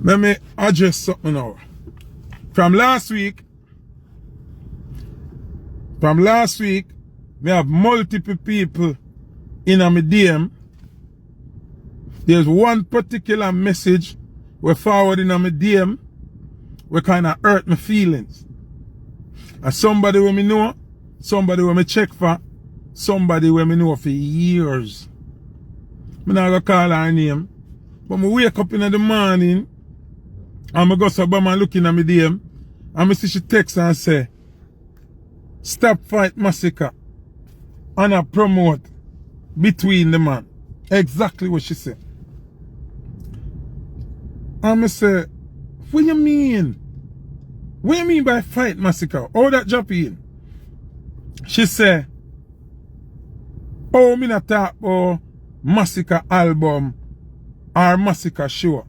Let me address something now. From last week, we have multiple people in my DM. There's one particular message we forward in my DM we kind of hurt my feelings. And somebody who me know, somebody who me check for, somebody who me know for years. I'm not going to call her name. But I wake up in the morning and I go to Obama and looking at my DM and I see she text and say, "Stop fight Masicka." And I promote between the man. Exactly what she said. And I say, what you mean? What you mean by fight Masicka? How that drop in? She say, oh, me not talk about Masicka album or Masicka show.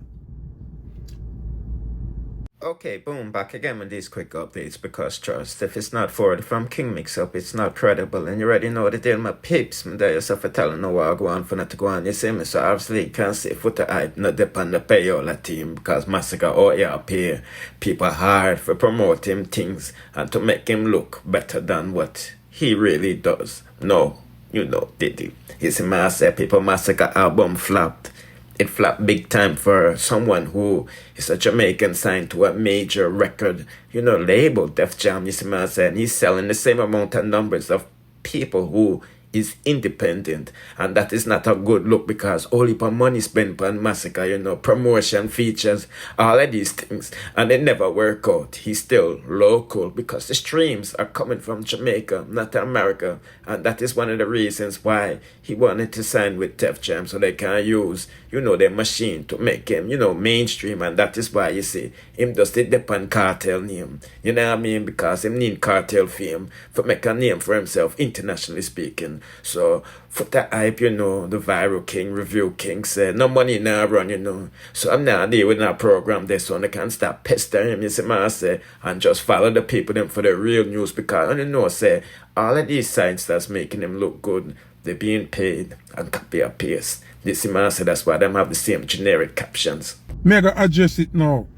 Okay, boom, back again with these quick updates because trust, if it's not forwarded from KingMixUp, it's not credible, and you already know the deal, my peeps. I'm there yourself for telling no what I go on for not to go on, you see me, so obviously you can't say Foota hype, not depend on the payola team, because Masicka, oh yeah, pay people hard for promoting things and to make him look better than what he really does. No, you know, did he? You see me, I say people Masicka album flopped. It flopped big time for someone who is a Jamaican signed to a major record, label, Def Jam, you see what I'm saying? He's selling the same amount of numbers of people who is independent. And that is not a good look because all heap of money spent on Masicka, promotion, features, all of these things. And they never work out. He's still local because the streams are coming from Jamaica, not America. And that is one of the reasons why he wanted to sign with Def Jam so they can use, their machine to make him, mainstream. And that is why you see him just depend Kartel name. You know what I mean? Because him need Kartel fame for make a name for himself, internationally speaking. So for that hype, the viral king, review king said, no money now run, So I'm not there with that program there, so I can't stop pestering him, you see what I say, and just follow the people them for the real news because I say all of these sites that's making them look good, they're being paid and copy and paste. You see what I say, that's why them have the same generic captions. Mega address it now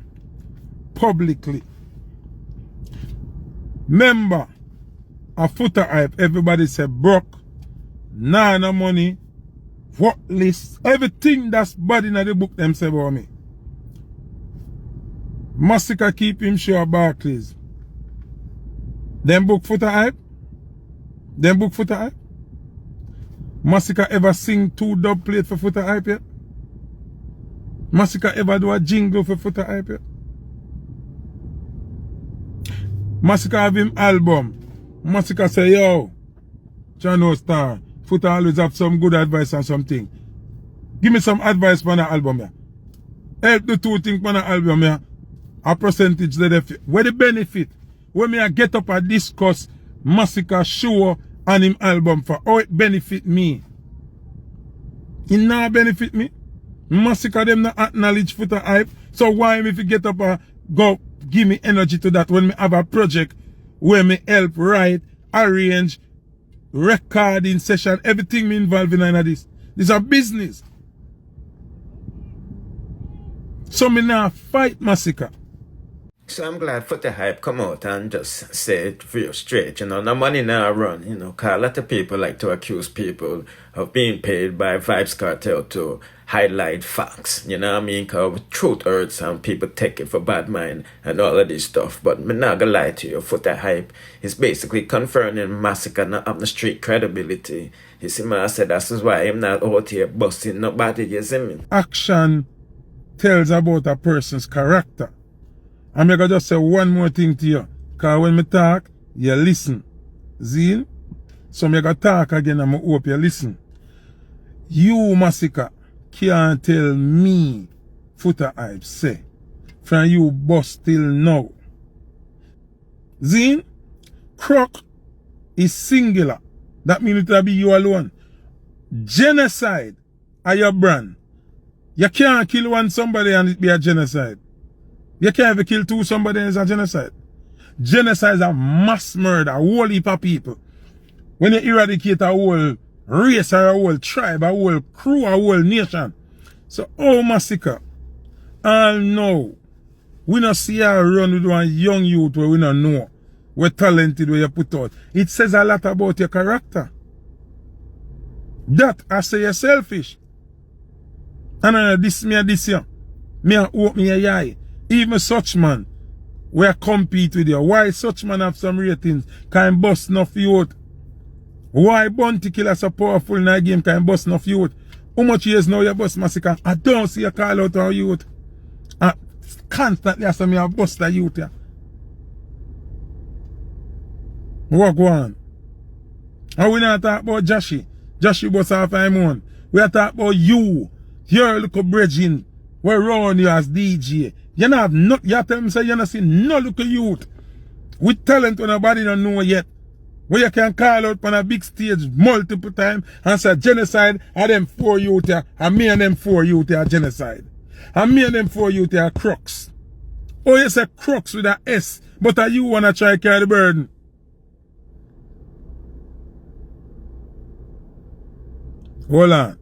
publicly. Member of Foota hype, everybody say broke. Nah, no money, what list, everything that's bad in the book them say about me. Masicka keep him show at Barclays. Them book Foota hype? Masicka ever sing 2 dub plate for Foota hype yet? Masicka ever do a jingle for Foota hype yet? Masicka have him album. Masicka say, yo, Channel Star, Foota always have some good advice on something. Give me some advice for the album. Yeah. Help the 2 things for the album. Yeah. A percentage where the benefit. When me I get up and discuss Masicka show and him album for how it benefit me. It not benefit me. Masicka them not acknowledge Foota hype. So why if you get up and go give me energy to that when me have a project where me help write, arrange, recording session, everything me involved in this. This is a business. So me now fight Masicka. So I'm glad Foota hype come out and just say it real straight, no money now run, cause a lot of people like to accuse people of being paid by Vybz Kartel to highlight facts, you know what I mean? Cause truth hurts and people take it for bad mind and all of this stuff. But me not gonna lie to you, Foota hype is basically confirming Masicka not have the street credibility. You see me, I said that's why I'm not out here busting nobody, you see me? Action tells about a person's character. I'm going to just say one more thing to you. Because when I talk, you listen. See? So I'm going to talk again and I hope you listen. You, Masicka, can't tell me Foota hype say. From you bust till now. See? Crook is singular. That means it will be you alone. Genocide are your brand. You can't kill one somebody and it be a genocide. You can't ever kill 2 somebody as a genocide. Genocide is a mass murder, a whole heap of people. When you eradicate a whole race or a whole tribe, a whole crew, a whole nation. So, oh Masicka, all know. We not see her run with one young youth where we not know. We're talented where you put out. It says a lot about your character. That I say you're selfish. And this year. Me a open your eye. Even such man, we compete with you. Why such man have some ratings? Can bust enough youth? Why Bounty Killer so powerful in that game can bust enough youth? How much years now you bust Masicka? I don't see a call out our youth. Constantly I say me a bust the youth here. What go on? And we not talk about Joshy. Joshy bust off him own. We are talking about you. Your little bridging. We run you as DJ. You not have not, you tell me say you not see no little youth. With talent when nobody don't know yet. Where you can call out on a big stage multiple times and say genocide and them 4 youth here. And me and them 4 youth here genocide. And me and them 4 youth here crooks. Oh, you say crooks with a S, but are you wanna try carry the burden? Hold on.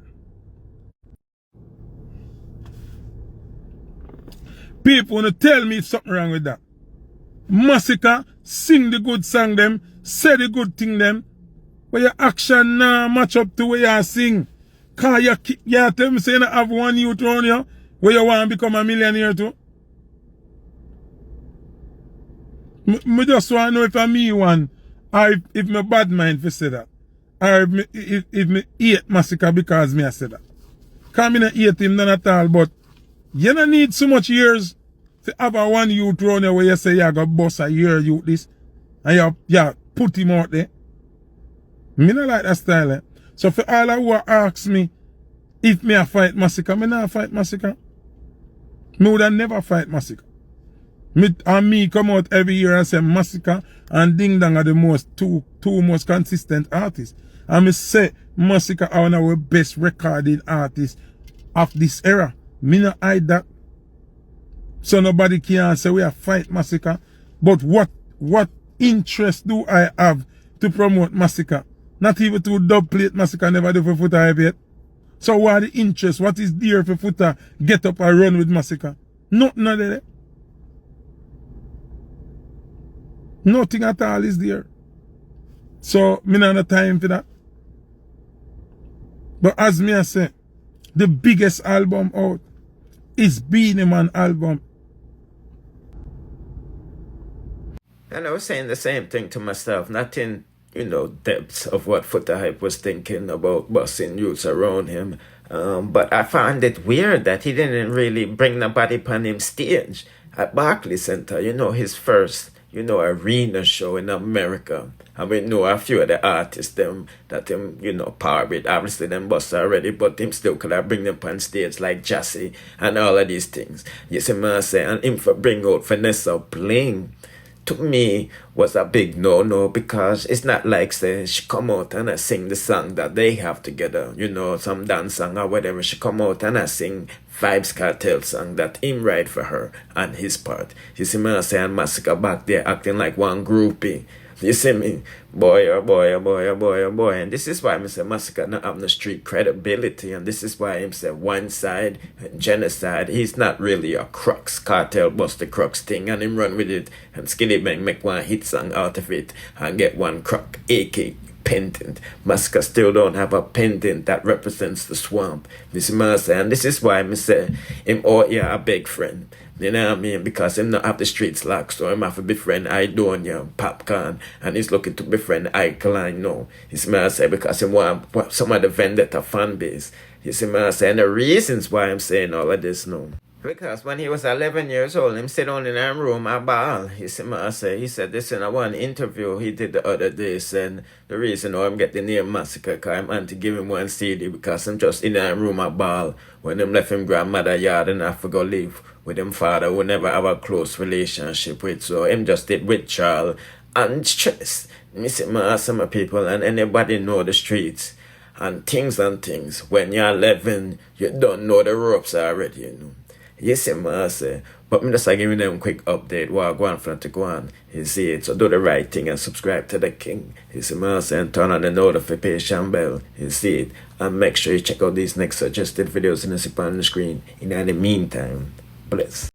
People wanna tell me something wrong with that. Masicka, sing the good song them, say the good thing them, but your action now match up to where you sing. Cause you tell me say you have one youth around you, where you want to become a millionaire too. Me just want to know if I'm me one, or if me bad mind for say that. Or if me hate Masicka because me I say that. Cause me not hate him none at all, but you don't need so much years to have a one youth around there where you say you got boss a year youth this. And you put him out there. Me not like that style. Eh? So for all who ask me if me a fight Masicka, me not fight Masicka. Me would have never fight Masicka. Me come out every year and say Masicka and Ding Dong are the two most consistent artists. And me say Masicka are one of our best recording artists of this era. Me not hide that. So nobody can say we are fight Masicka. But what interest do I have to promote Masicka? Not even to dubplate Masicka, never do for Foota hype yet. So what the interest? What is there for Foota get up and run with Masicka? Nothing of that. Nothing at all is there. So me not have time for that. But as me I say, the biggest album out is Beenie Man album. And I was saying the same thing to myself, not in, depths of what Foota Hype was thinking about busing youths around him. But I found it weird that he didn't really bring nobody upon him stage at Barclays Center, his first, arena show in America. I mean, know a few of the artists them that him, par with. Obviously them bust already, but him still could have bring them on stage like Jassy and all of these things. You see me say, and him for bring out Vanessa Bling. To me, was a big no-no because it's not like say she come out and I sing the song that they have together, some dance song or whatever. She come out and I sing Vybz Kartel song that him write for her on his part. You see me saying Masicka back there acting like one groupie. You see me? Boy, oh boy, oh boy, oh boy, oh boy. And this is why I say Masicka not have no street credibility. And this is why I say one side, genocide. He's not really a crux. Cartel bust the crux thing and him run with it. And Skilly Bang make one hit song out of it and get one croc, AK pendant. Masicka still don't have a pendant that represents the swamp. You see me say? And this is why I say him out here a big friend. You know what I mean? Because him not have the streets locked, so him have to befriend Idonia, Popcorn, and he's looking to befriend Ikeline now. You see me I say? Because him want some of the vendetta fan base. You see me I say? And the reasons why I'm saying all of this now. Because when he was 11 years old, him sit down in a room a ball. You see me I say? He said this in a one interview he did the other day, saying the reason why I'm get the name Masicka, because I'm to give him one CD because I'm just in a room a ball when him left him grandmother yard and I have to go live with him father who never have a close relationship with. So him just did withdrawal and stress. Me see my some people and anybody know the streets and things. When you're 11, you don't know the ropes already, You see me say. But me just giving them a quick update while going from to go on. You see it. So do the right thing and subscribe to the king. You see me say, and turn on the notification bell. You see it. And make sure you check out these next suggested videos in the screen. In the meantime, Bless.